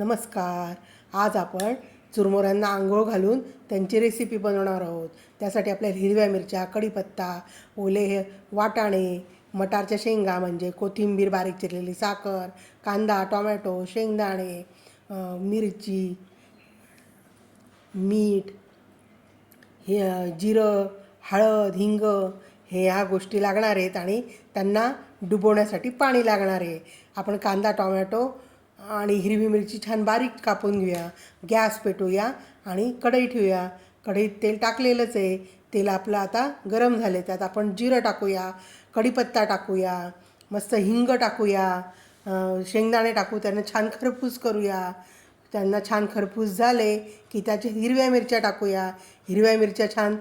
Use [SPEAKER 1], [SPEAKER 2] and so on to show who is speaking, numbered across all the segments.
[SPEAKER 1] नमस्कार. आज आपण चुरमुऱ्यांना आंघोळ घालून त्यांची रेसिपी बनवणार आहोत. त्यासाठी आपल्याला हिरव्या मिरच्या, कढीपत्ता, ओले वाटाणे, मटारच्या शेंगा म्हणजे कोथिंबीर बारीक चिरलेली, साखर, कांदा, टोमॅटो, शेंगदाणे, मिरची, मीठ, जिरं, हळद, हिंग हे ह्या गोष्टी लागणार आहेत आणि त्यांना डुबवण्यासाठी पाणी लागणार आहे. आपण कांदा, टोमॅटो आणि हिरवी मिरची छान बारीक कापून घेऊया. गॅस पेटवूया आणि कढई ठेवूया. कढईत तेल टाकलेलंच आहे. तेल आपलं आता गरम झाले. त्यात आपण जिरं टाकूया, कढीपत्ता टाकूया, मस्त हिंग टाकूया, शेंगदाणे टाकू, त्यांना छान खरपूस करूया. त्यांना छान खरपूस झाले की त्याच्या हिरव्या मिरच्या टाकूया. हिरव्या मिरच्या छान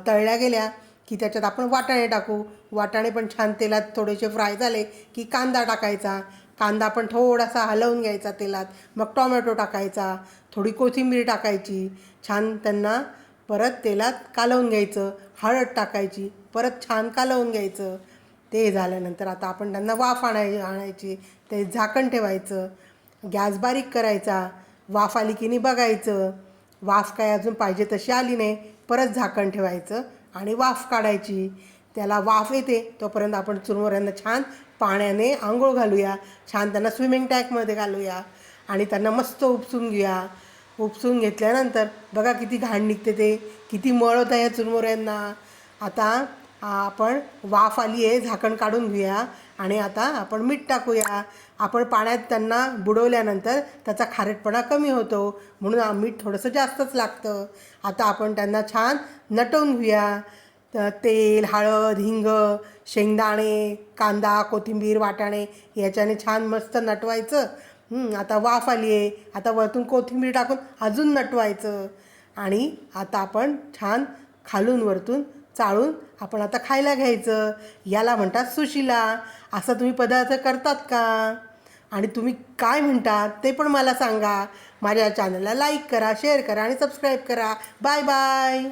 [SPEAKER 1] तळल्या गेल्या की त्याच्यात आपण वाटाणे टाकू. वाटाणे पण छान तेलात थोडेसे फ्राय झाले की कांदा टाकायचा. कांदा पण थोडासा हलवून घ्यायचा तेलात. मग टोमॅटो टाकायचा, थोडी कोथिंबीर टाकायची. छान त्यांना परत तेलात कालवून घ्यायचं. हळद टाकायची, परत छान कालवून घ्यायचं. ते झाल्यानंतर आता आपण त्यांना वाफ आणायची. ते झाकण ठेवायचं. गॅस बारीक करायचा. वाफ आली की नाही बघायचं. वाफ काय अजून पाहिजे तशी आली नाही, परत झाकण ठेवायचं आणि वाफ काढायची. त्याला वाफ येते तोपर्यंत आपण चुरमुऱ्यांना छान पाण्याने आंघोळ घालूया. छान त्यांना स्विमिंग टँकमध्ये घालूया आणि त्यांना मस्त उपसून घेऊया. उपसून घेतल्यानंतर बघा किती घाण निघते, ते किती मळ होतं ह्या चुरमुऱ्यांना. आता आपण वाफ आली आहे, झाकण काढून घेऊया आणि आता आपण मीठ टाकूया. आपण पाण्यात त्यांना बुडवल्यानंतर त्याचा खारटपणा कमी होतो, म्हणून मीठ थोडंसं जास्तच लागतं. आता आपण त्यांना छान नटवून घेऊया. तेल, हळद, हिंग, शेंगदाणे, कांदा, कोथिंबीर, वाटाणे याच्याने छान मस्त नटवायचं. आता वाफ आली आहे. आता वरतून कोथिंबीर टाकून अजून नटवायचं आणि आता आपण छान खालून वरतून चाळून आपण आता खायला घ्यायचं. याला म्हणतात सुशिला. असा तुम्ही पदार्थ करतात का? आणि तुम्ही काय म्हणतात ते पण मला सांगा. माझ्या चॅनलला लाईक करा, शेअर करा आणि सबस्क्राईब करा. Bye bye.